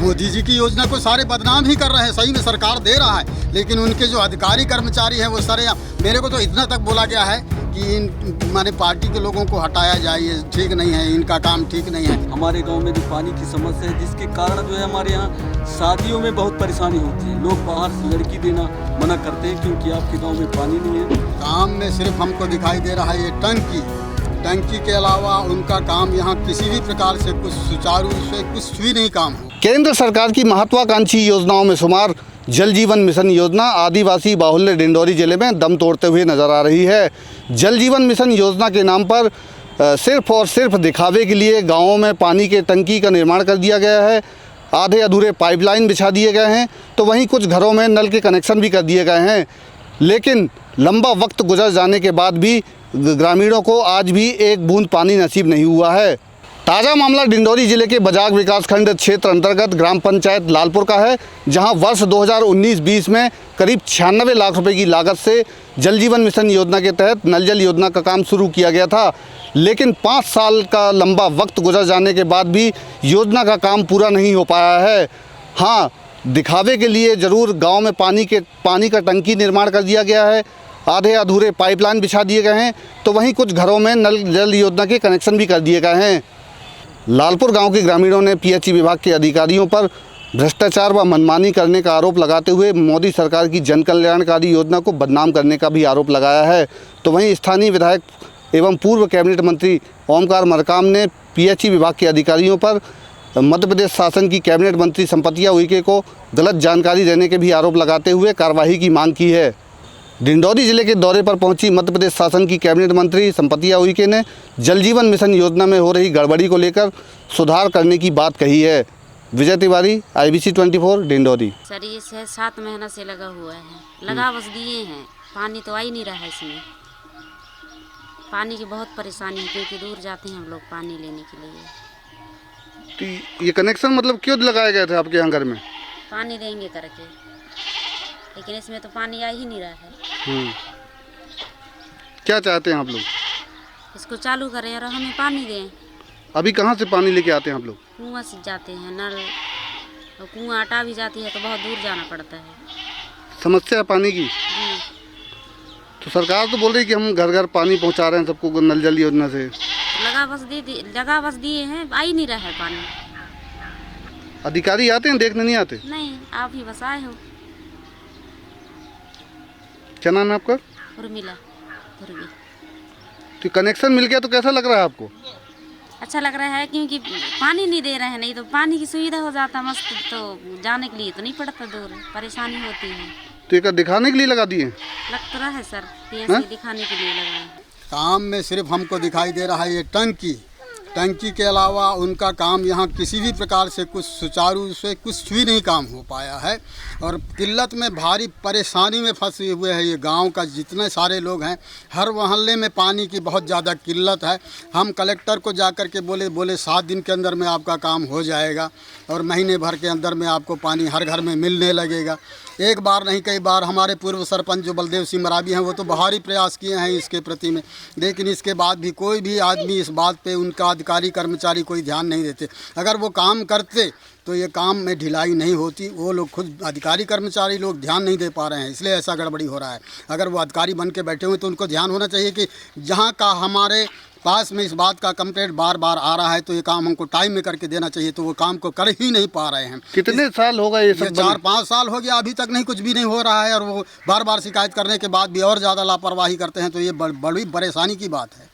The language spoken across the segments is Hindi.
मोदी जी की योजना को सारे बदनाम ही कर रहे हैं। सही में सरकार दे रहा है, लेकिन उनके जो अधिकारी कर्मचारी हैं वो सारे, मेरे को तो इतना तक बोला गया है कि इन माने पार्टी के लोगों को हटाया जाए, ये ठीक नहीं है, इनका काम ठीक नहीं है। हमारे गांव में जो पानी की समस्या है, जिसके कारण जो है हमारे यहाँ शादियों में बहुत परेशानी होती है। लोग बाहर से लड़की देना मना करते हैं क्योंकि आपके गांव में पानी नहीं है। काम में सिर्फ हमको दिखाई दे रहा है ये टंकी के अलावा उनका काम यहाँ किसी भी प्रकार से कुछ सुचारू से कुछ भी नहीं काम हो। केंद्र सरकार की महत्वाकांक्षी योजनाओं में शुमार जल जीवन मिशन योजना आदिवासी बाहुल्य डिंडौरी जिले में दम तोड़ते हुए नजर आ रही है। जल जीवन मिशन योजना के नाम पर सिर्फ और सिर्फ दिखावे के लिए गांवों में पानी के टंकी का निर्माण कर दिया गया है। आधे अधूरे पाइपलाइन बिछा दिए गए हैं, तो वहीं कुछ घरों में नल के कनेक्शन भी कर दिए गए हैं। लेकिन लंबा वक्त गुजर जाने के बाद भी ग्रामीणों को आज भी एक बूंद पानी नसीब नहीं हुआ है। ताज़ा मामला डिंडौरी जिले के बजाग विकासखंड क्षेत्र अंतर्गत ग्राम पंचायत लालपुर का है, जहां वर्ष 2019-20 में करीब 96 लाख रुपए की लागत से जल जीवन मिशन योजना के तहत नल जल योजना का काम शुरू किया गया था। लेकिन 5 साल का लंबा वक्त गुजर जाने के बाद भी योजना का काम पूरा नहीं हो पाया है। हाँ, दिखावे के लिए ज़रूर गाँव में पानी का टंकी निर्माण कर दिया गया है, आधे अधूरे पाइपलाइन बिछा दिए गए हैं, तो वहीं कुछ घरों में नल जल योजना के कनेक्शन भी कर दिए गए हैं। लालपुर गांव के ग्रामीणों ने पीएचई विभाग के अधिकारियों पर भ्रष्टाचार व मनमानी करने का आरोप लगाते हुए मोदी सरकार की जन कल्याणकारी योजना को बदनाम करने का भी आरोप लगाया है। तो वहीं स्थानीय विधायक एवं पूर्व कैबिनेट मंत्री ओमकार मरकाम ने पीएचई विभाग के अधिकारियों पर मध्य प्रदेश शासन की कैबिनेट मंत्री संपतिया उइके को गलत जानकारी देने के भी आरोप लगाते हुए कार्रवाई की मांग की है। डिंडौरी जिले के दौरे पर पहुंची मध्य प्रदेश शासन की कैबिनेट मंत्री संपतिया उइके ने जल जीवन मिशन योजना में हो रही गड़बड़ी को लेकर सुधार करने की बात कही है। विजय तिवारी, IBC 24 डिंडौरी। सर ये 7 महीना से लगा हुआ है, लगा बस दिए हैं, पानी तो आ ही नहीं रहा है इसमें। पानी की बहुत परेशानी है क्योंकि दूर जाते हैं हम लोग पानी लेने के लिए। तो ये कनेक्शन मतलब क्यों लगाए गए थे आपके यहाँ घर में? पानी देंगे करके, लेकिन इसमें तो पानी आ ही नहीं रहा है। क्या चाहते हैं आप लोग? इसको चालू करें और हमें पानी दें। अभी कहाँ से पानी लेके आते हैं आप लोग? कुआं से जाते हैं, नल और कुआं हटा भी जाती है तो बहुत दूर जाना पड़ता है। समस्या है पानी की? जी। तो सरकार तो बोल रही है कि हम घर घर पानी पहुँचा रहे हैं सबको नल जल योजना से। लगा बस दिए हैं, आ ही नहीं रहा है पानी। अधिकारी आते हैं, देखने नहीं आते? नहीं, आप ही बस आए हो। क्या नाम है आपका? उर्मिला। तो कनेक्शन मिल गया तो कैसा लग रहा है आपको? अच्छा लग रहा है क्योंकि पानी नहीं दे रहे हैं, नहीं तो पानी की सुविधा हो जाता मस्त, तो जाने के लिए तो नहीं पड़ता दूर, परेशानी होती है। तो एक दिखाने के लिए लगा दिए? लग तो रहा है सर, पीएचई दिखाने के लिए लगा है। काम में सिर्फ हमको दिखाई दे रहा है ये टंकी के अलावा उनका काम यहाँ किसी भी प्रकार से कुछ सुचारू से कुछ भी नहीं काम हो पाया है। और किल्लत में भारी परेशानी में फंसे हुए हैं ये गांव का जितने सारे लोग हैं। हर मोहल्ले में पानी की बहुत ज़्यादा किल्लत है। हम कलेक्टर को जाकर के बोले 7 दिन के अंदर में आपका काम हो जाएगा और महीने भर के अंदर में आपको पानी हर घर में मिलने लगेगा। एक बार नहीं कई बार हमारे पूर्व सरपंच जो बलदेव सिंह मरावी हैं वो तो भारी प्रयास किए हैं इसके प्रति में, लेकिन इसके बाद भी कोई भी आदमी इस बात पे उनका अधिकारी कर्मचारी कोई ध्यान नहीं देते। अगर वो काम करते तो ये काम में ढिलाई नहीं होती। वो लोग खुद अधिकारी कर्मचारी लोग ध्यान नहीं दे पा रहे हैं, इसलिए ऐसा गड़बड़ी हो रहा है। अगर वो अधिकारी बन के बैठे हुए तो उनको ध्यान होना चाहिए कि जहाँ का हमारे पास में इस बात का कंप्लेंट बार बार आ रहा है तो ये काम हमको टाइम में करके देना चाहिए, तो वो काम को कर ही नहीं पा रहे हैं। कितने साल हो गए ये सब? 4-5 साल हो गया, अभी तक नहीं, कुछ भी नहीं हो रहा है। और वो बार बार शिकायत करने के बाद भी और ज़्यादा लापरवाही करते हैं, तो ये बड़ी परेशानी की बात है।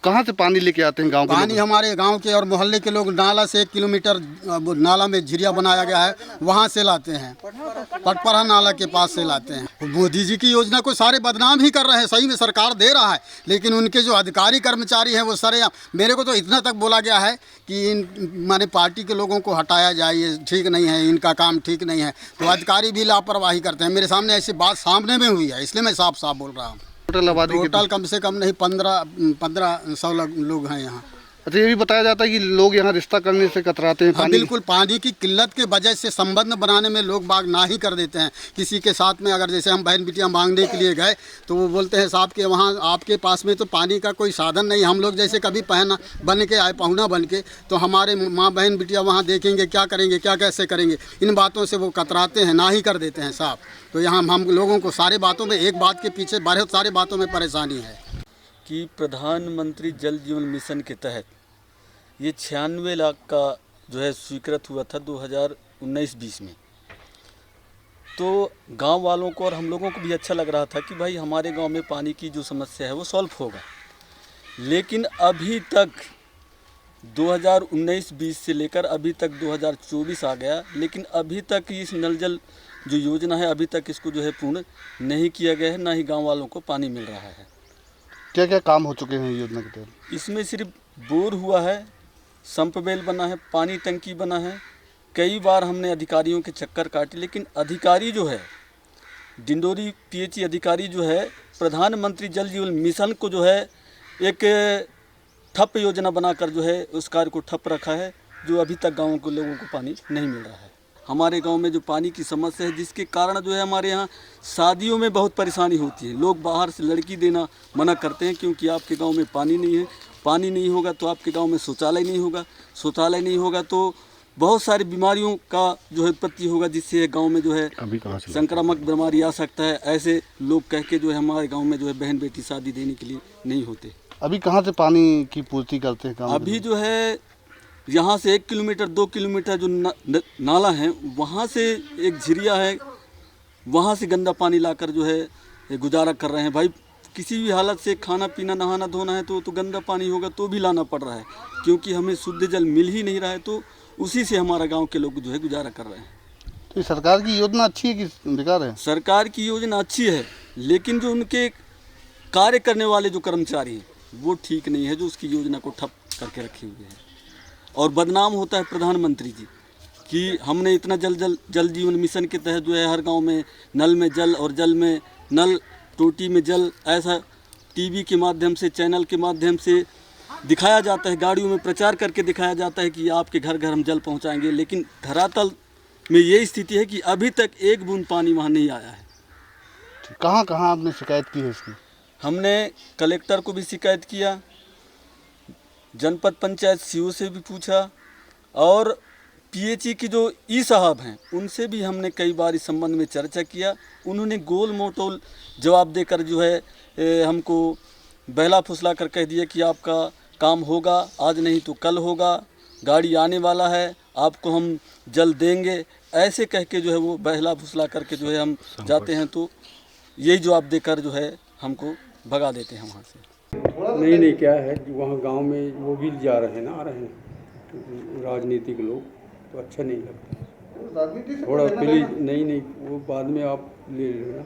कहाँ से पानी लेके आते हैं गांव के? पानी हमारे गांव के और मोहल्ले के लोग नाला से 1 किलोमीटर नाला में झिरिया बनाया गया है, वहां से लाते हैं, पटपरा नाला के पास से लाते हैं। मोदी जी की योजना को सारे बदनाम ही कर रहे हैं। सही में सरकार दे रहा है, लेकिन उनके जो अधिकारी कर्मचारी हैं वो सारे, मेरे को तो इतना तक बोला गया है कि माने पार्टी के लोगों को हटाया जाए, ये ठीक नहीं है, इनका काम ठीक नहीं है। तो अधिकारी भी लापरवाही करते हैं। मेरे सामने ऐसी बात सामने में हुई है, इसलिए मैं साफ साफ बोल रहा हूँ। टोटल आबादी टोटल कम से कम नहीं 1500 लोग हैं यहाँ। अच्छा, ये भी बताया जाता है कि लोग यहाँ रिश्ता करने से कतराते हैं। हाँ, बिल्कुल पानी की किल्लत के वजह से संबंध बनाने में लोग बाग ना ही कर देते हैं। किसी के साथ में अगर जैसे हम बहन बिटिया मांगने के लिए गए तो वो बोलते हैं साहब के वहाँ आपके पास में तो पानी का कोई साधन नहीं। हम लोग जैसे कभी पहना बन के आए पहुना बन के तो हमारे माँ बहन बिटिया वहाँ देखेंगे क्या करेंगे, क्या कैसे करेंगे, इन बातों से वो कतराते हैं, ना ही कर देते हैं साहब। तो यहाँ हम लोगों को सारे बातों में एक बात के पीछे बहुत सारे बातों में परेशानी है कि प्रधानमंत्री जल जीवन मिशन के तहत ये 96 लाख का जो है स्वीकृत हुआ था 2019-20 में। तो गांव वालों को और हम लोगों को भी अच्छा लग रहा था कि भाई हमारे गांव में पानी की जो समस्या है वो सॉल्व होगा। लेकिन अभी तक 2019-20 से लेकर अभी तक 2024 आ गया, लेकिन अभी तक इस नल जल जो योजना है अभी तक इसको जो है पूर्ण नहीं किया गया है, ना ही गाँव वालों को पानी मिल रहा है। क्या क्या काम हो चुके हैं योजना के तहत? इसमें सिर्फ बोर हुआ है, संप वेल बना है, पानी टंकी बना है। कई बार हमने अधिकारियों के चक्कर काटे, लेकिन अधिकारी जो है डिंडोरी पीएचई अधिकारी जो है प्रधानमंत्री जल जीवन मिशन को जो है एक ठप योजना बनाकर जो है उस कार्य को ठप रखा है, जो अभी तक गाँव के लोगों को पानी नहीं मिल रहा है। हमारे गांव में जो पानी की समस्या है जिसके कारण जो है हमारे यहाँ शादियों में बहुत परेशानी होती है। लोग बाहर से लड़की देना मना करते हैं क्योंकि आपके गांव में पानी नहीं है। पानी नहीं होगा तो आपके गांव में शौचालय नहीं होगा, शौचालय नहीं होगा तो बहुत सारी बीमारियों का जो है उत्पत्ति होगा, जिससे गांव में जो है संक्रामक बीमारी आ सकता है। ऐसे लोग कह के जो है हमारे गांव में जो है बहन बेटी शादी देने के लिए नहीं होते। अभी कहाँ से पानी की पूर्ति करते हैं? अभी जो है यहाँ से 1 किलोमीटर 2 किलोमीटर जो नाला है वहाँ से एक झिरिया है, वहाँ से गंदा पानी लाकर जो है गुजारा कर रहे हैं। भाई किसी भी हालत से खाना पीना नहाना धोना है तो गंदा पानी होगा तो भी लाना पड़ रहा है, क्योंकि हमें शुद्ध जल मिल ही नहीं रहा है। तो उसी से हमारा गांव के लोग जो है गुजारा कर रहे हैं। तो सरकार की योजना अच्छी है कि बेकार है? सरकार की योजना अच्छी है, लेकिन जो उनके कार्य करने वाले जो कर्मचारी हैं वो ठीक नहीं है, जो उसकी योजना को ठप करके रखे हुए हैं। और बदनाम होता है प्रधानमंत्री जी कि हमने इतना जल जीवन मिशन के तहत जो है हर गांव में नल में जल और जल में नल, टोटी में जल, ऐसा टीवी के माध्यम से, चैनल के माध्यम से दिखाया जाता है, गाड़ियों में प्रचार करके दिखाया जाता है कि आपके घर घर हम जल पहुंचाएंगे। लेकिन धरातल में ये स्थिति है कि अभी तक एक बूंद पानी वहाँ नहीं आया है। कहाँ कहाँ आपने शिकायत की है इसकी? हमने कलेक्टर को भी शिकायत किया, जनपद पंचायत सीओ से भी पूछा, और पीएचई की जो ई साहब हैं उनसे भी हमने कई बार इस संबंध में चर्चा किया। उन्होंने गोल मोटोल जवाब देकर जो है हमको बहला फुसला कर कह दिया कि आपका काम होगा, आज नहीं तो कल होगा, गाड़ी आने वाला है, आपको हम जल देंगे। ऐसे कह के जो है वो बहला फुसला करके जो है हम जाते हैं तो यही जवाब देकर जो है हमको भगा देते हैं वहाँ से। नहीं क्या है कि वहाँ गांव में वो भी जा रहे हैं ना, आ रहे हैं राजनीतिक लोग, तो अच्छा नहीं लगता। थोड़ा प्लीज नहीं वो बाद में आप ले लेना।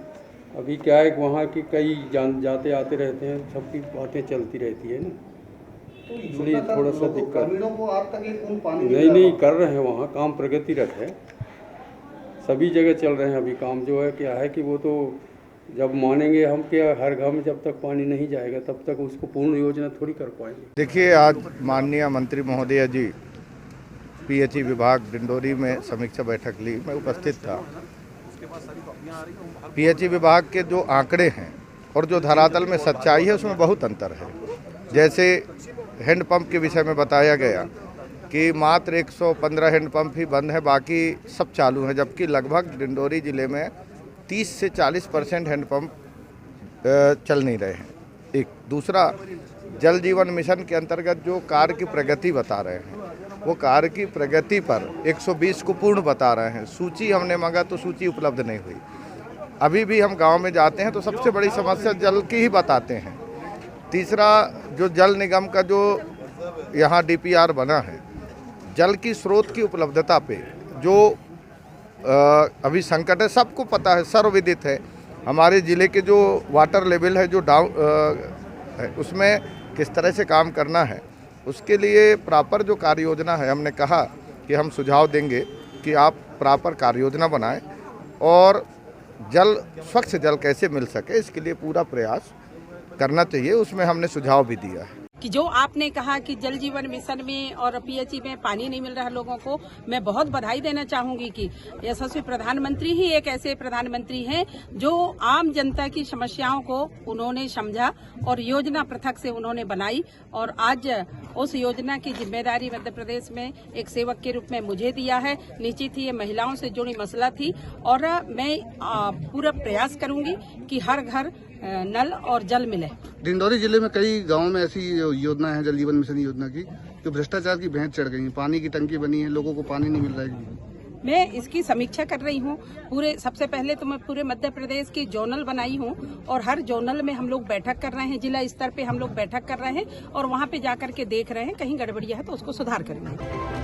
अभी क्या है कि वहाँ की कई जाते आते रहते हैं, सबकी बातें चलती रहती है ना, इसलिए थोड़ा सा दिक्कत। नहीं कर रहे हैं, वहाँ काम प्रगतिरत है, सभी जगह चल रहे हैं। अभी काम जो है क्या है कि वो तो जब मानेंगे हम कि हर गांव में जब तक पानी नहीं जाएगा तब तक उसको पूर्ण योजना थोड़ी कर पाएंगे। देखिए, आज माननीय मंत्री महोदय जी पीएचई विभाग डिंडोरी में समीक्षा बैठक ली, मैं उपस्थित था। पीएचई विभाग के जो आंकड़े हैं और जो धरातल में सच्चाई है उसमें बहुत अंतर है। जैसे हैंडपंप के विषय में बताया गया कि मात्र 115 हैंडपंप ही बंद है, बाकी सब चालू हैं, जबकि लगभग डिंडोरी ज़िले में 30 से 40% हैंडपम्प चल नहीं रहे हैं। एक दूसरा, जल जीवन मिशन के अंतर्गत जो कार्य की प्रगति बता रहे हैं वो कार्य की प्रगति पर 120 को पूर्ण बता रहे हैं। सूची हमने मांगा तो सूची उपलब्ध नहीं हुई। अभी भी हम गांव में जाते हैं तो सबसे बड़ी समस्या जल की ही बताते हैं। तीसरा, जो जल निगम का जो यहाँ डीपीआर बना है, जल की स्रोत की उपलब्धता पे जो अभी संकट है, सबको पता है, सर्वविदित है। हमारे ज़िले के जो वाटर लेवल है जो डाउन है, उसमें किस तरह से काम करना है, उसके लिए प्रॉपर जो कार्य योजना है, हमने कहा कि हम सुझाव देंगे कि आप प्रॉपर कार्य योजना बनाएं और जल, स्वच्छ जल कैसे मिल सके इसके लिए पूरा प्रयास करना चाहिए। उसमें हमने सुझाव भी दिया है। कि जो आपने कहा कि जल जीवन मिशन में और पीएचई में पानी नहीं मिल रहा है लोगों को, मैं बहुत बधाई देना चाहूंगी कि यशस्वी प्रधानमंत्री ही एक ऐसे प्रधानमंत्री हैं जो आम जनता की समस्याओं को उन्होंने समझा और योजना पृथक से उन्होंने बनाई और आज उस योजना की जिम्मेदारी मध्य प्रदेश में एक सेवक के रूप में मुझे दिया है। निश्चित ही ये महिलाओं से जुड़ी मसला थी और मैं पूरा प्रयास करूंगी कि हर घर नल और जल मिले। डिंडौरी जिले में कई गांवों में ऐसी योजना है जल जीवन मिशन योजना की जो भ्रष्टाचार की भैंस चढ़ गई है, पानी की टंकी बनी है, लोगों को पानी नहीं मिल रहा है। मैं इसकी समीक्षा कर रही हूँ। सबसे पहले तो मैं पूरे मध्य प्रदेश की जोनल बनाई हूँ और हर जोनल में हम लोग बैठक कर रहे हैं, जिला स्तर पे हम लोग बैठक कर रहे हैं और वहाँ पे जाकर के देख रहे हैं, कहीं गड़बड़िया है तो उसको सुधार करेंगे।